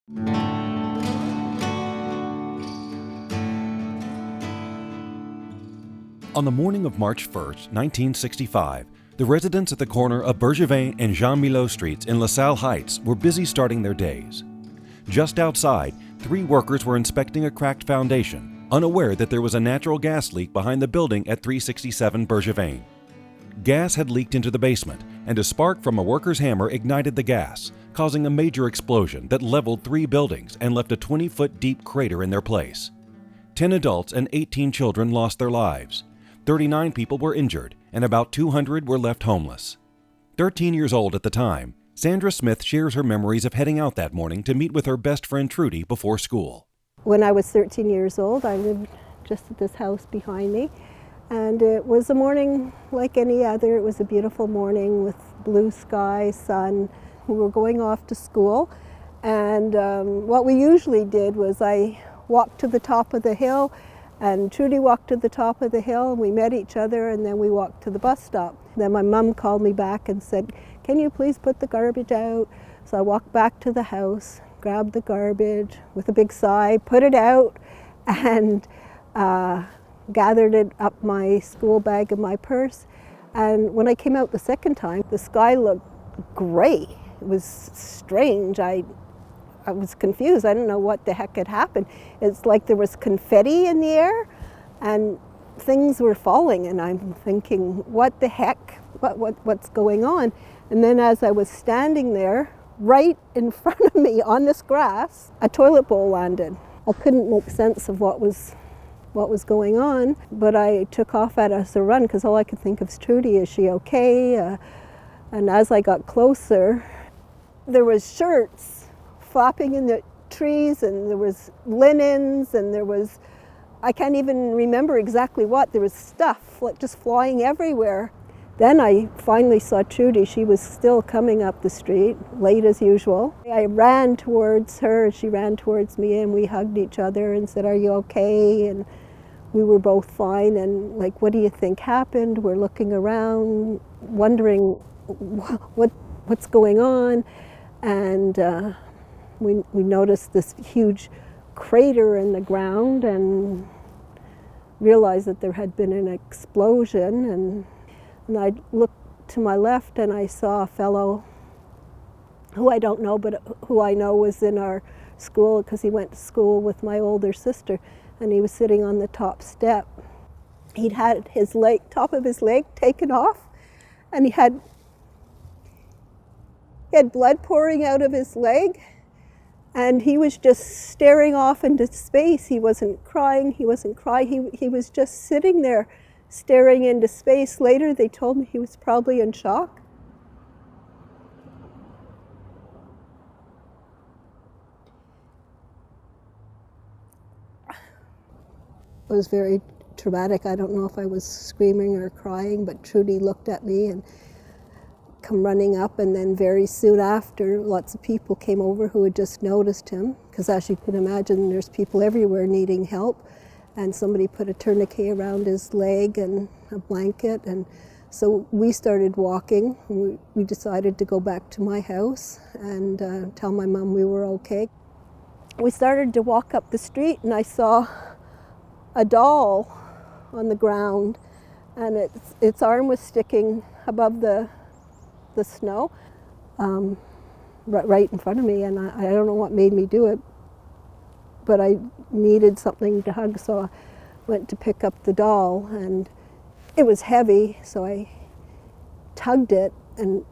On the morning of March 1st, 1965, the residents at the corner of Bergevin and Jean Milot Streets in LaSalle Heights were busy starting their days. Just outside, 3 workers were inspecting a cracked foundation, unaware that there was a natural gas leak behind the building at 367 Bergevin. Gas had leaked into the basement, and a spark from a worker's hammer ignited the gas, causing a major explosion that leveled 3 buildings and left a 20-foot deep crater in their place. 10 adults and 18 children lost their lives. 39 people were injured, and about 200 were left homeless. 13 years old at the time, Sandra Smith shares her memories of heading out that morning to meet with her best friend Trudy before school. When I was 13 years old, I lived just at this house behind me, and it was a morning like any other. It was a beautiful morning with blue sky, sun. We were going off to school, and what we usually did was I walked to the top of the hill, and Trudy walked to the top of the hill, and we met each other, and then we walked to the bus stop. Then my mom called me back and said, "Can you please put the garbage out?" So I walked back to the house, grabbed the garbage with a big sigh, put it out, and gathered it up my school bag and my purse. And when I came out the second time, the sky looked gray. It was strange. I was confused. I didn't know what the heck had happened. It's like there was confetti in the air and things were falling, and I'm thinking, what the heck? What's going on? And then as I was standing there, right in front of me on this grass, a toilet bowl landed. I couldn't make sense of what was going on, but I took off at us a run because all I could think of is, Trudy, is she okay? And as I got closer, there was shirts flopping in the trees, and there was linens, and there was, I can't even remember exactly what, there was stuff just flying everywhere. Then I finally saw Trudy. She was still coming up the street, late as usual. I ran towards her, she ran towards me, and we hugged each other and said, "Are you okay?" And we were both fine, and like, "What do you think happened?" We're looking around, wondering what's going on, and we noticed this huge crater in the ground and realized that there had been an explosion, and I looked to my left and I saw a fellow who I don't know, but who I know was in our school because he went to school with my older sister, and he was sitting on the top step. He'd had his top of his leg taken off, and he had blood pouring out of his leg, and he was just staring off into space. He wasn't crying, he was just sitting there staring into space. Later they told me he was probably in shock. It was very traumatic. I don't know if I was screaming or crying, but Trudy looked at me and come running up, and then very soon after, lots of people came over who had just noticed him, because as you can imagine, there's people everywhere needing help, and somebody put a tourniquet around his leg and a blanket, and so we started walking. We decided to go back to my house and tell my mom we were okay. We started to walk up the street, and I saw a doll on the ground, and its arm was sticking above the snow, right in front of me, and I don't know what made me do it, but I needed something to hug, so I went to pick up the doll, and it was heavy, so I tugged it, and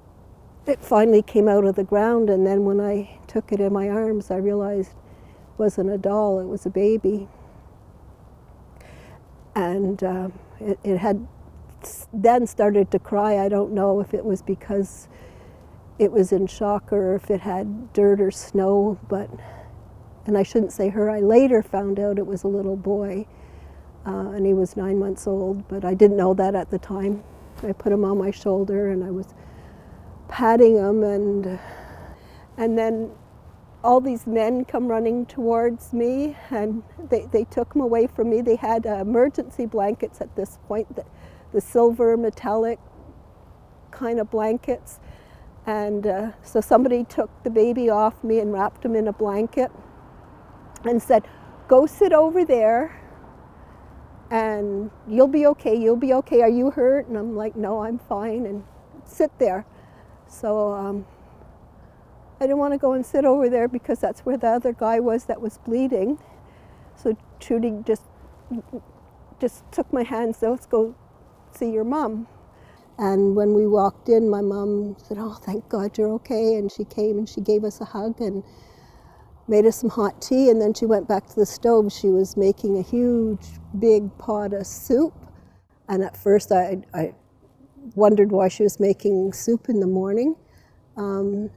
it finally came out of the ground, and then when I took it in my arms, I realized it wasn't a doll, it was a baby. And it had then started to cry. I don't know if it was because it was in shock or if it had dirt or snow, and I shouldn't say her, I later found out it was a little boy, and he was 9 months old, but I didn't know that at the time. I put him on my shoulder and I was patting him, and then all these men come running towards me, and they took him away from me. They had emergency blankets at this point, the silver metallic kind of blankets, And so somebody took the baby off me and wrapped him in a blanket and said, "Go sit over there and you'll be okay, you'll be okay. Are you hurt?" And I'm like, "No, I'm fine," and sit there. So I didn't want to go and sit over there because that's where the other guy was that was bleeding. So Trudy just took my hand and said, "Let's go see your mom." And when we walked in, my mom said, "Oh, thank God you're okay." And she came and she gave us a hug and made us some hot tea. And then she went back to the stove. She was making a huge, big pot of soup. And at first I wondered why she was making soup in the morning.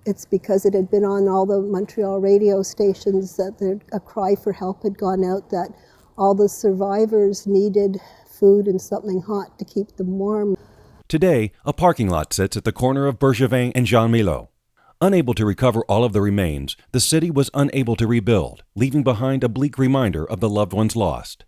It's because it had been on all the Montreal radio stations that a cry for help had gone out that all the survivors needed food and something hot to keep them warm. Today, a parking lot sits at the corner of Bergevin and Jean Milo. Unable to recover all of the remains, the city was unable to rebuild, leaving behind a bleak reminder of the loved ones lost.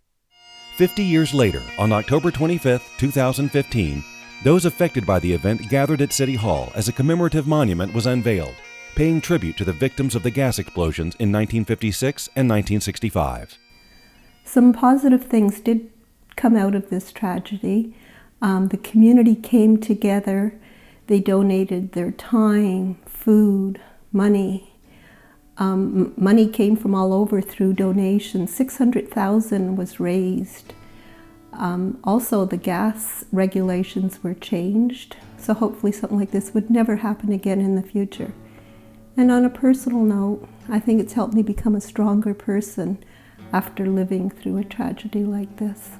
50 years later, on October 25, 2015, those affected by the event gathered at City Hall as a commemorative monument was unveiled, paying tribute to the victims of the gas explosions in 1956 and 1965. Some positive things did come out of this tragedy. The community came together. They donated their time, food, money. Money came from all over through donations. $600,000 was raised. Also, the gas regulations were changed, so hopefully something like this would never happen again in the future. And on a personal note, I think it's helped me become a stronger person after living through a tragedy like this.